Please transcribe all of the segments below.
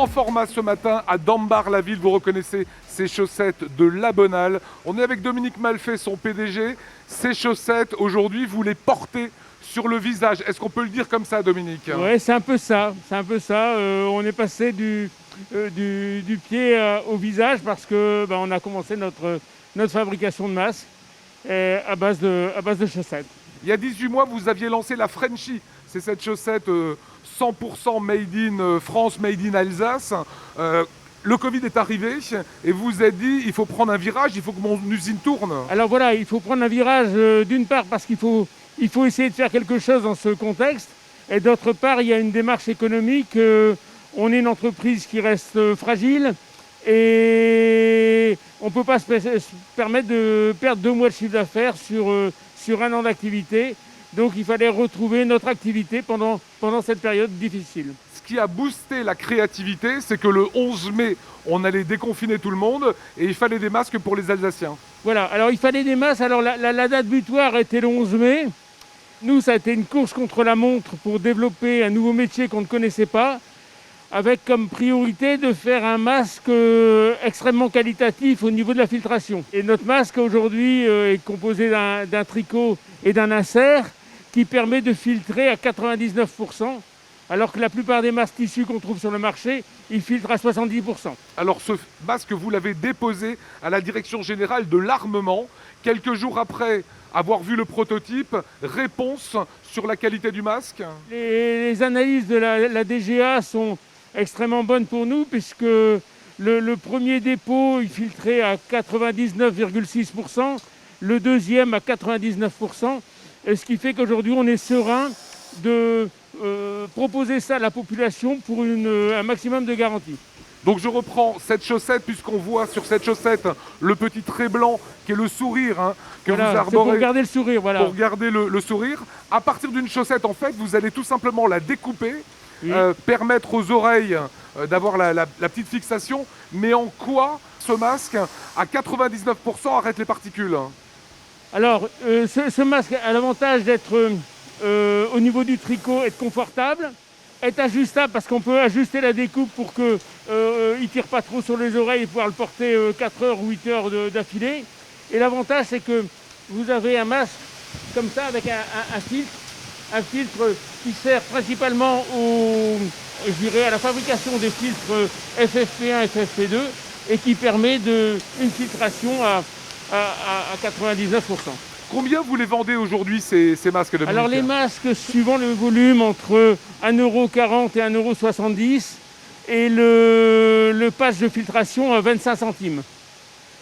grand format ce matin à Dambar-la-Ville. Vous reconnaissez ces chaussettes de La Bonale. On est avec Dominique Malfait, son PDG. Ces chaussettes, aujourd'hui, vous les portez sur le visage. Est-ce qu'on peut le dire comme ça, Dominique? Oui, c'est un peu ça. On est passé du pied au visage parce que on a commencé notre fabrication de masques à base de chaussettes. Il y a 18 mois, vous aviez lancé la Frenchy. C'est cette chaussette 100% made in France, made in Alsace. Le Covid est arrivé et vous vous êtes dit, il faut prendre un virage, il faut que mon usine tourne. Alors voilà, il faut prendre un virage d'une part parce qu'il faut essayer de faire quelque chose dans ce contexte. Et d'autre part, il y a une démarche économique. On est une entreprise qui reste fragile et on ne peut pas se permettre de perdre 2 mois de chiffre d'affaires sur un an d'activité. Donc il fallait retrouver notre activité pendant cette période difficile. Ce qui a boosté la créativité, c'est que le 11 mai, on allait déconfiner tout le monde et il fallait des masques pour les Alsaciens. Voilà, alors il fallait des masques. Alors la date butoir était le 11 mai. Nous, ça a été une course contre la montre pour développer un nouveau métier qu'on ne connaissait pas, avec comme priorité de faire un masque extrêmement qualitatif au niveau de la filtration. Et notre masque aujourd'hui est composé d'un tricot et d'un insert qui permet de filtrer à 99%, alors que la plupart des masques tissus qu'on trouve sur le marché, ils filtrent à 70%. Alors ce masque, vous l'avez déposé à la Direction Générale de l'Armement. Quelques jours après avoir vu le prototype, réponse sur la qualité du masque? Les analyses de la DGA sont extrêmement bonnes pour nous, puisque le premier dépôt, il filtrait à 99,6%, le deuxième à 99%, et ce qui fait qu'aujourd'hui, on est serein de proposer ça à la population pour un maximum de garantie. Donc je reprends cette chaussette, puisqu'on voit sur cette chaussette le petit trait blanc qui est le sourire que Voilà, vous c'est arborez. pour garder le sourire, voilà. Pour garder le sourire. À partir d'une chaussette, en fait, vous allez tout simplement la découper, Oui. permettre aux oreilles d'avoir la petite fixation. Mais en quoi ce masque, à 99%, arrête les particules? Alors, ce masque a l'avantage d'être au niveau du tricot, être confortable, être ajustable parce qu'on peut ajuster la découpe pour qu'il ne tire pas trop sur les oreilles et pouvoir le porter 4 heures ou 8 heures d'affilée. Et l'avantage, c'est que vous avez un masque comme ça avec un filtre qui sert principalement à la fabrication des filtres FFP1 et FFP2 et qui permet une filtration à 99%. Combien vous les vendez aujourd'hui, ces masques, Dominique? Alors les masques, suivant le volume, entre 1,40 € et 1,70 € et le patch de filtration à 25 centimes.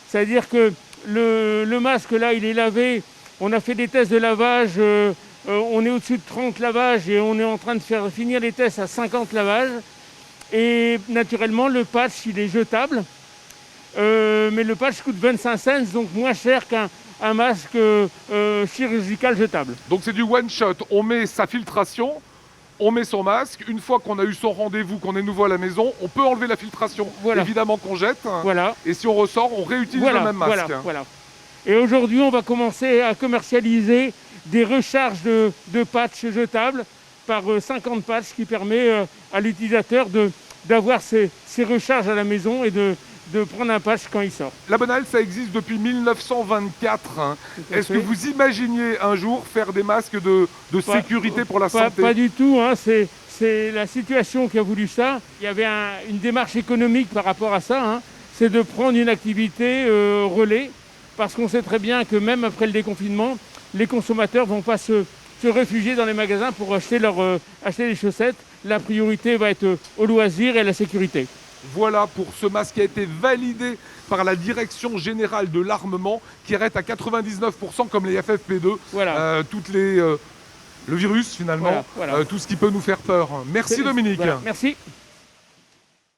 C'est-à-dire que le masque, là, il est lavé. On a fait des tests de lavage. On est au-dessus de 30 lavages et on est en train de faire finir les tests à 50 lavages. Et naturellement, le patch, il est jetable. Mais le patch coûte 25 cents, donc moins cher qu'un masque chirurgical jetable. Donc c'est du one shot. On met sa filtration, on met son masque. Une fois qu'on a eu son rendez-vous, qu'on est nouveau à la maison, on peut enlever la filtration. Voilà. Évidemment qu'on jette. Voilà. Et si on ressort, on réutilise le même masque. Voilà. Et aujourd'hui, on va commencer à commercialiser des recharges de patchs jetables par 50 patchs qui permet à l'utilisateur d'avoir ses recharges à la maison et de prendre un patch quand il sort. La Bonale, ça existe depuis 1924. Est-ce que vous imaginiez un jour faire des masques de sécurité pour la santé? Pas du tout, c'est la situation qui a voulu ça. Il y avait une démarche économique par rapport à ça, c'est de prendre une activité relais, parce qu'on sait très bien que même après le déconfinement, les consommateurs ne vont pas se réfugier dans les magasins pour acheter des chaussettes. La priorité va être au loisir et à la sécurité. Voilà pour ce masque qui a été validé par la Direction Générale de l'Armement, qui arrête à 99% comme les FFP2, Voilà. le virus finalement, Voilà. tout ce qui peut nous faire peur. Merci Dominique. Voilà. Merci.